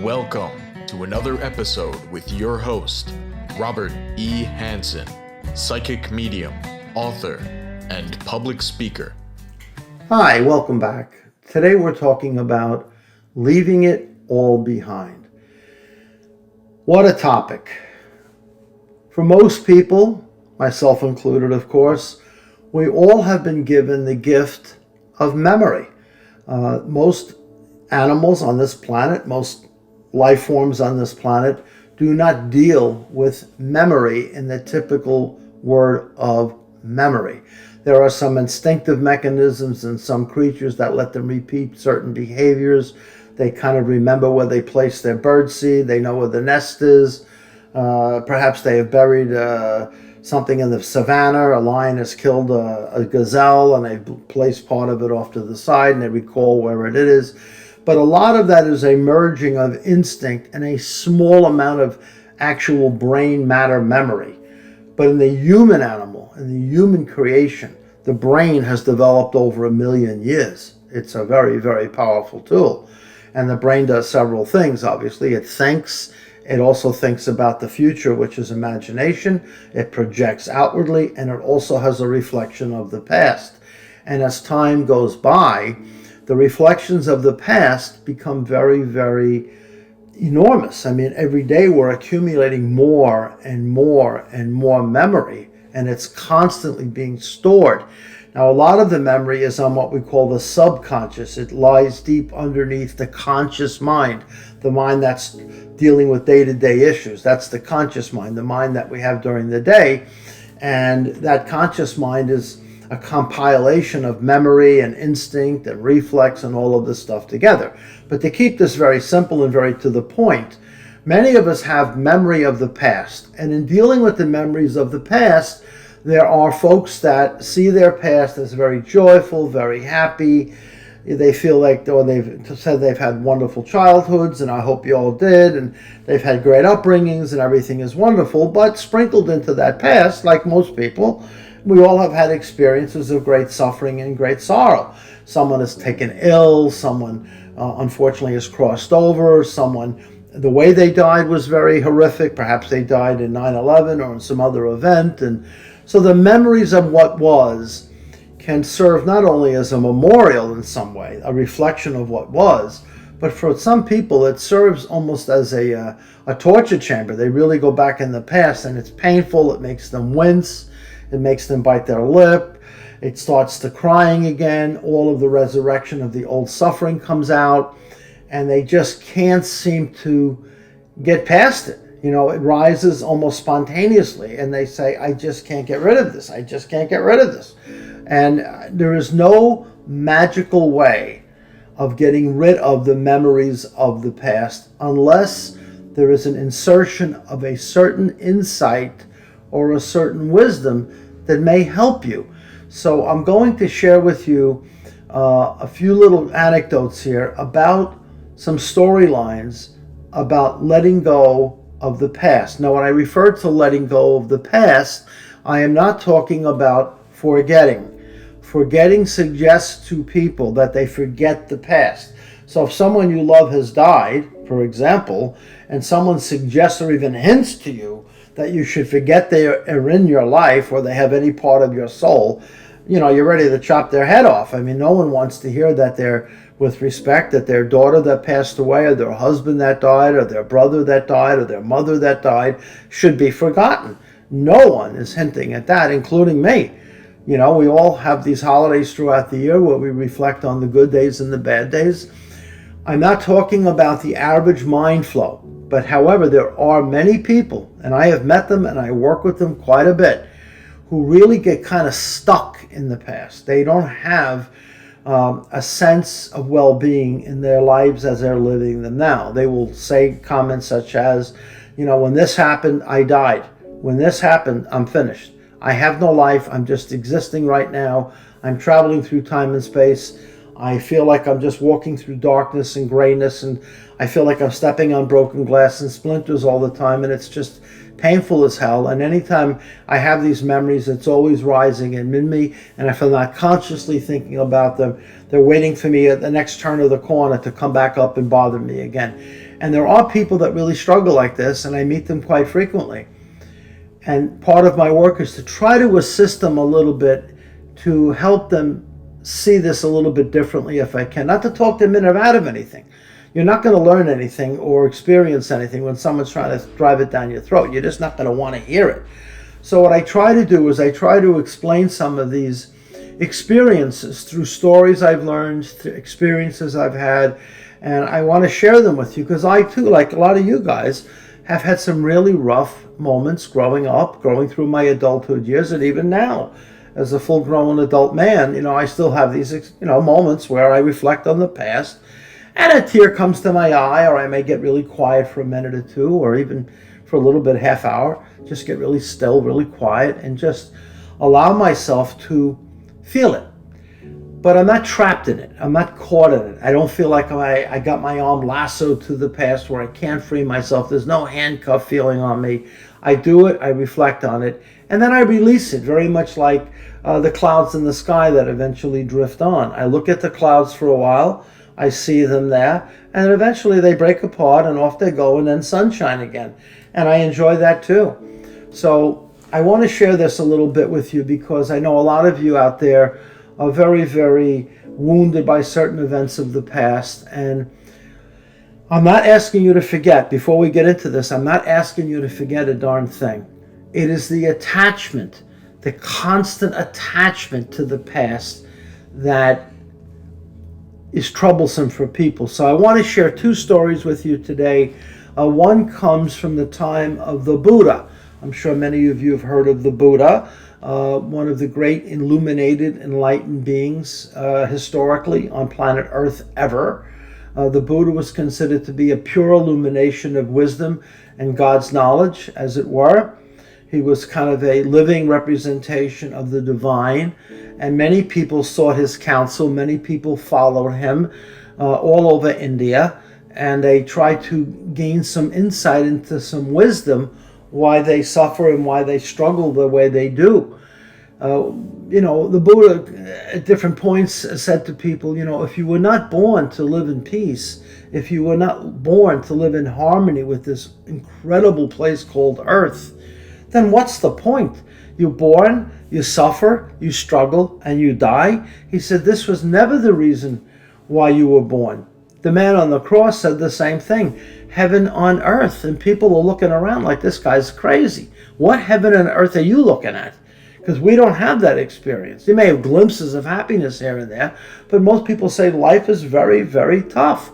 Welcome to another episode with your host, Robert E. Hansen, psychic medium, author, and public speaker. Hi, welcome back. Today we're talking about leaving it all behind. What a topic. For most people, myself included of course, we all have been given the gift of memory. Most animals on this planet, most life forms on this planet do not deal with memory in the typical word of memory. There are some instinctive mechanisms in some creatures that let them repeat certain behaviors. They kind of remember where they placed their birdseed. They know where the nest is. Perhaps they have buried something in the savannah. A lion has killed a gazelle and they've placed part of it off to the side and they recall where it is. But a lot of that is a merging of instinct and a small amount of actual brain matter memory. But in the human animal, in the human creation, the brain has developed over 1 million years. It's a very, very powerful tool. And the brain does several things, obviously. It thinks. It also thinks about the future, which is imagination. It projects outwardly, and it also has a reflection of the past. And as time goes by, the reflections of the past become very, very enormous. I mean, every day we're accumulating more and more and more memory, and it's constantly being stored. Now, a lot of the memory is on what we call the subconscious. It lies deep underneath the conscious mind, the mind that's dealing with day-to-day issues. That's the conscious mind, the mind that we have during the day. And that conscious mind is a compilation of memory and instinct and reflex and all of this stuff together. But to keep this very simple and very to the point, many of us have memory of the past. And in dealing with the memories of the past, there are folks that see their past as very joyful, very happy. They feel like, or they've said they've had wonderful childhoods, and I hope you all did, and they've had great upbringings and everything is wonderful. But sprinkled into that past, like most people, we all have had experiences of great suffering and great sorrow. Someone has taken ill, someone unfortunately has crossed over, someone, the way they died was very horrific. Perhaps they died in 9/11 or in some other event. And so the memories of what was can serve not only as a memorial in some way, a reflection of what was, but for some people it serves almost as a torture chamber. They really go back in the past and it's painful. It makes them wince. It makes them bite their lip. It starts to crying again. All of the resurrection of the old suffering comes out, and they just can't seem to get past it. You know, it rises almost spontaneously, and they say, I just can't get rid of this. I just can't get rid of this. And there is no magical way of getting rid of the memories of the past unless there is an insertion of a certain insight or a certain wisdom that may help you. So I'm going to share with you a few little anecdotes here about some storylines about letting go of the past. Now, when I refer to letting go of the past, I am not talking about forgetting. Forgetting suggests to people that they forget the past. So if someone you love has died, for example, and someone suggests or even hints to you that you should forget they are in your life or they have any part of your soul, you know, you're ready to chop their head off. I mean, no one wants to hear that they're, with respect, that their daughter that passed away or their husband that died or their brother that died or their mother that died should be forgotten. No one is hinting at that, including me. You know, we all have these holidays throughout the year where we reflect on the good days and the bad days. I'm not talking about the average mind flow. But however, there are many people, and I have met them and I work with them quite a bit, who really get kind of stuck in the past. They don't have a sense of well-being in their lives as they're living them now. They will say comments such as, you know, when this happened, I died. When this happened, I'm finished. I have no life. I'm just existing right now. I'm traveling through time and space. I feel like I'm just walking through darkness and grayness, and I feel like I'm stepping on broken glass and splinters all the time, and it's just painful as hell. And anytime I have these memories, it's always rising in me, and if I'm not consciously thinking about them, they're waiting for me at the next turn of the corner to come back up and bother me again. And there are people that really struggle like this, and I meet them quite frequently. And part of my work is to try to assist them a little bit, to help them see this a little bit differently if I can. Not to talk them in or out of anything. You're not going to learn anything or experience anything when someone's trying to drive it down your throat. You're just not going to want to hear it. So what I try to do is I try to explain some of these experiences through stories I've learned, through experiences I've had, and I want to share them with you because I too, like a lot of you guys, have had some really rough moments growing up, growing through my adulthood years, and even now as a full-grown adult man, I still have these, moments where I reflect on the past and a tear comes to my eye, or I may get really quiet for a minute or two, or even for a little bit, half hour, just get really still, really quiet, and just allow myself to feel it. But I'm not trapped in it. I'm not caught in it. I don't feel like I got my arm lassoed to the past where I can't free myself. There's no handcuff feeling on me. I do it, I reflect on it, and then I release it, very much like the clouds in the sky that eventually drift on. I look at the clouds for a while, I see them there, and eventually they break apart and off they go, and then sunshine again. And I enjoy that too. So I want to share this a little bit with you because I know a lot of you out there are very, very wounded by certain events of the past. And I'm not asking you to forget, before we get into this, I'm not asking you to forget a darn thing. It is the attachment, the constant attachment to the past that is troublesome for people. So I want to share two stories with you today. One comes from the time of the Buddha. I'm sure many of you have heard of the Buddha, one of the great illuminated, enlightened beings historically on planet Earth ever. The Buddha was considered to be a pure illumination of wisdom and God's knowledge, as it were. He was kind of a living representation of the divine, and many people sought his counsel. Many people followed him all over India, and they tried to gain some insight into some wisdom, why they suffer and why they struggle the way they do. The Buddha at different points said to people, if you were not born to live in peace, if you were not born to live in harmony with this incredible place called Earth, then what's the point? You're born, you suffer, you struggle, and you die. He said this was never the reason why you were born. The man on the cross said the same thing. Heaven on earth. And people are looking around like, this guy's crazy. What heaven and earth are you looking at? Because we don't have that experience. You may have glimpses of happiness here and there, but most people say life is very, very tough.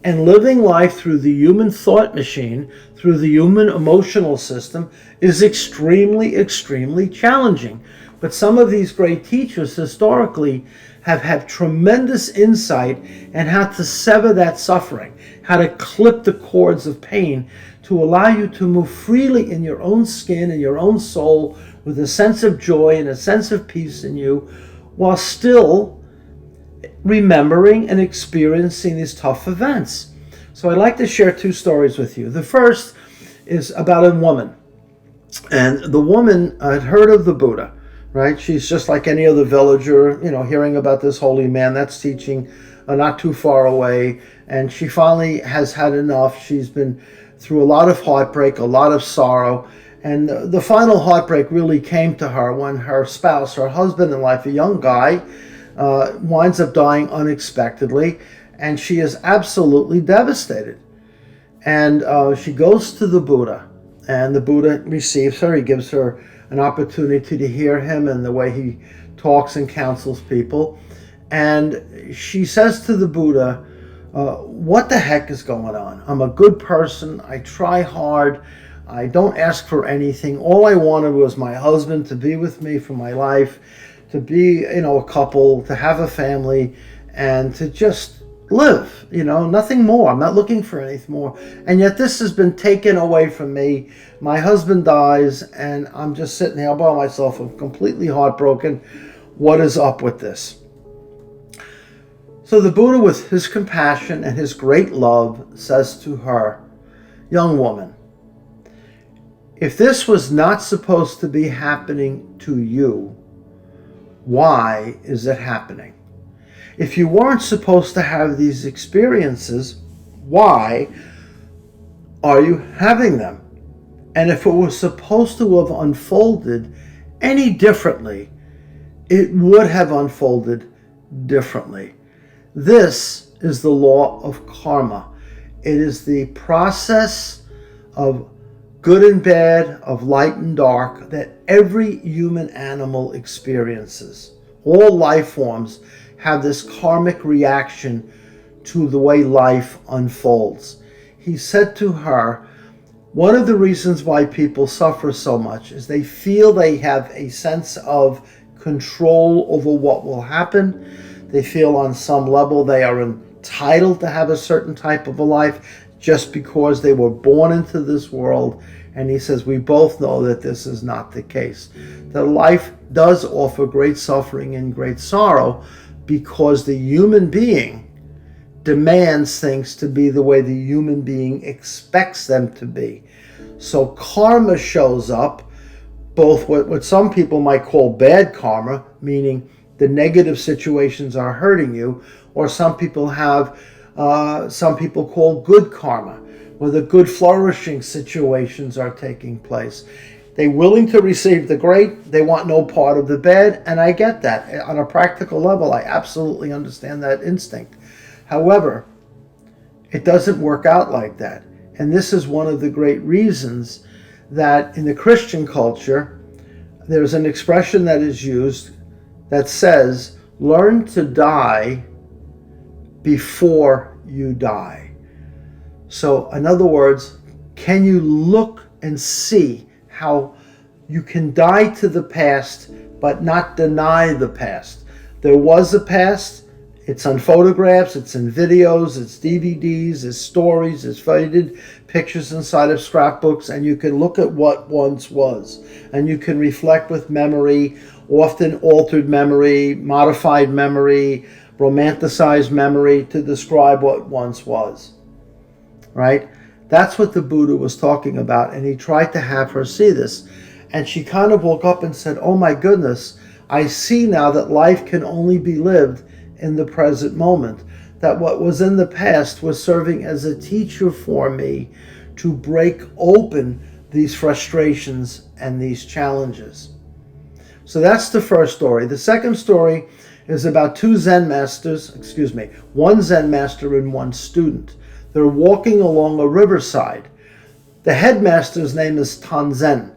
And living life through the human thought machine, through the human emotional system, is extremely, extremely challenging. But some of these great teachers historically have had tremendous insight in how to sever that suffering, how to clip the cords of pain to allow you to move freely in your own skin and your own soul with a sense of joy and a sense of peace in you, while still remembering and experiencing these tough events. So I'd like to share two stories with you. The first is about a woman. And the woman had heard of the Buddha, right? She's just like any other villager, hearing about this holy man that's teaching not too far away. And she finally has had enough. She's been through a lot of heartbreak, a lot of sorrow. And the final heartbreak really came to her when her spouse, her husband in life, a young guy, winds up dying unexpectedly, and she is absolutely devastated. And she goes to the Buddha, and the Buddha receives her. He gives her an opportunity to hear him and the way he talks and counsels people. And she says to the Buddha, what the heck is going on? I'm a good person. I try hard. I don't ask for anything. All I wanted was my husband to be with me for my life, to be, a couple, to have a family, and to just live, nothing more. I'm not looking for anything more. And yet this has been taken away from me. My husband dies, and I'm just sitting here by myself. I'm completely heartbroken. What is up with this? So the Buddha, with his compassion and his great love, says to her, young woman, if this was not supposed to be happening to you, why is it happening? If you weren't supposed to have these experiences, why are you having them? And if it was supposed to have unfolded any differently, it would have unfolded differently. This is the law of karma. It is the process of good and bad, of light and dark, that every human animal experiences. All life forms have this karmic reaction to the way life unfolds. He said to her, one of the reasons why people suffer so much is they feel they have a sense of control over what will happen. They feel on some level they are entitled to have a certain type of a life just because they were born into this world. And he says, we both know that this is not the case. That life does offer great suffering and great sorrow because the human being demands things to be the way the human being expects them to be. So karma shows up, both what some people might call bad karma, meaning the negative situations are hurting you, or some people call good karma, where the good flourishing situations are taking place. They're willing to receive the great, they want no part of the bad, and I get that. On a practical level, I absolutely understand that instinct. However, it doesn't work out like that. And this is one of the great reasons that in the Christian culture, there's an expression that is used that says, learn to die before you die. So, in other words, can you look and see how you can die to the past, but not deny the past? There was a past. It's on photographs, it's in videos, it's DVDs, it's stories, it's faded pictures inside of scrapbooks, and you can look at what once was. And you can reflect with memory, often altered memory, modified memory, romanticized memory to describe what once was. Right? That's what the Buddha was talking about, and he tried to have her see this. And she kind of woke up and said, oh my goodness, I see now that life can only be lived in the present moment, that what was in the past was serving as a teacher for me to break open these frustrations and these challenges. So that's the first story. The second story is about one Zen master and one student. They're walking along a riverside. The headmaster's name is Hansen.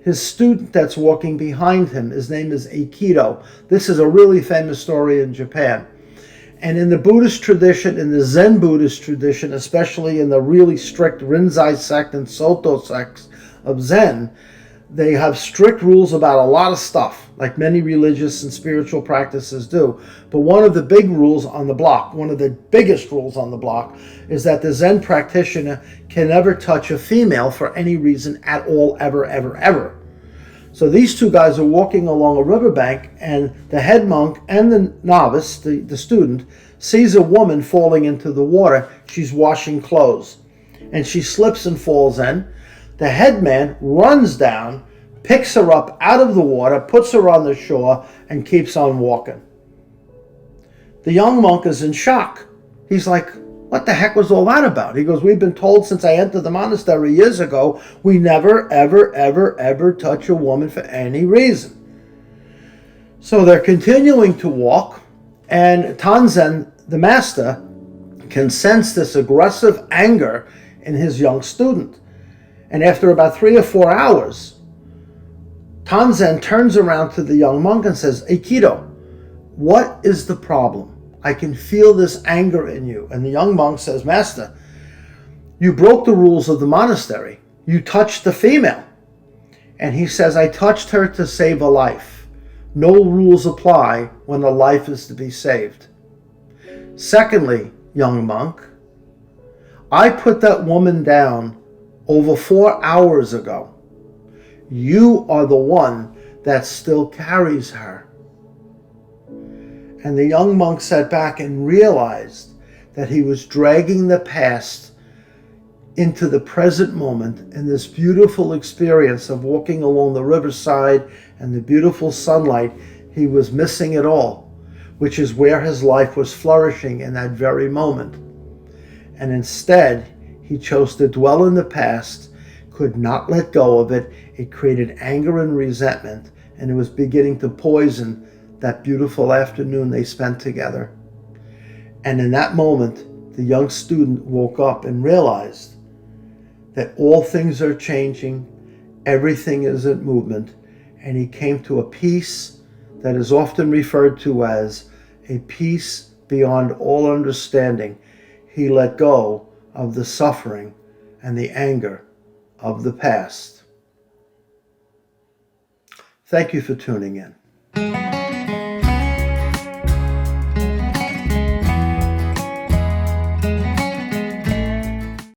His student that's walking behind him, his name is Aikido. This is a really famous story in Japan. And in the Buddhist tradition, in the Zen Buddhist tradition, especially in the really strict Rinzai sect and Soto sects of Zen, they have strict rules about a lot of stuff, like many religious and spiritual practices do. But one of the big rules on the block, one of the biggest rules on the block, is that the Zen practitioner can never touch a female for any reason at all, ever, ever, ever. So these two guys are walking along a riverbank, and the head monk and the novice, the student, sees a woman falling into the water. She's washing clothes, and she slips and falls in. The headman runs down, picks her up out of the water, puts her on the shore, and keeps on walking. The young monk is in shock. He's like, what the heck was all that about? He goes, we've been told since I entered the monastery years ago, we never, ever, ever, ever touch a woman for any reason. So they're continuing to walk, and Tanzen, the master, can sense this aggressive anger in his young student. And after about 3 or 4 hours, Tanzen turns around to the young monk and says, Aikido, what is the problem? I can feel this anger in you. And the young monk says, Master, you broke the rules of the monastery. You touched the female. And he says, I touched her to save a life. No rules apply when a life is to be saved. Secondly, young monk, I put that woman down over 4 hours ago. You are the one that still carries her. And the young monk sat back and realized that he was dragging the past into the present moment in this beautiful experience of walking along the riverside and the beautiful sunlight. He was missing it all, which is where his life was flourishing in that very moment. And instead, He chose to dwell in the past, could not let go of it. It created anger and resentment, and it was beginning to poison that beautiful afternoon they spent together. And in that moment, the young student woke up and realized that all things are changing, everything is in movement, and he came to a peace that is often referred to as a peace beyond all understanding. He let go of the suffering and the anger of the past. Thank you for tuning in.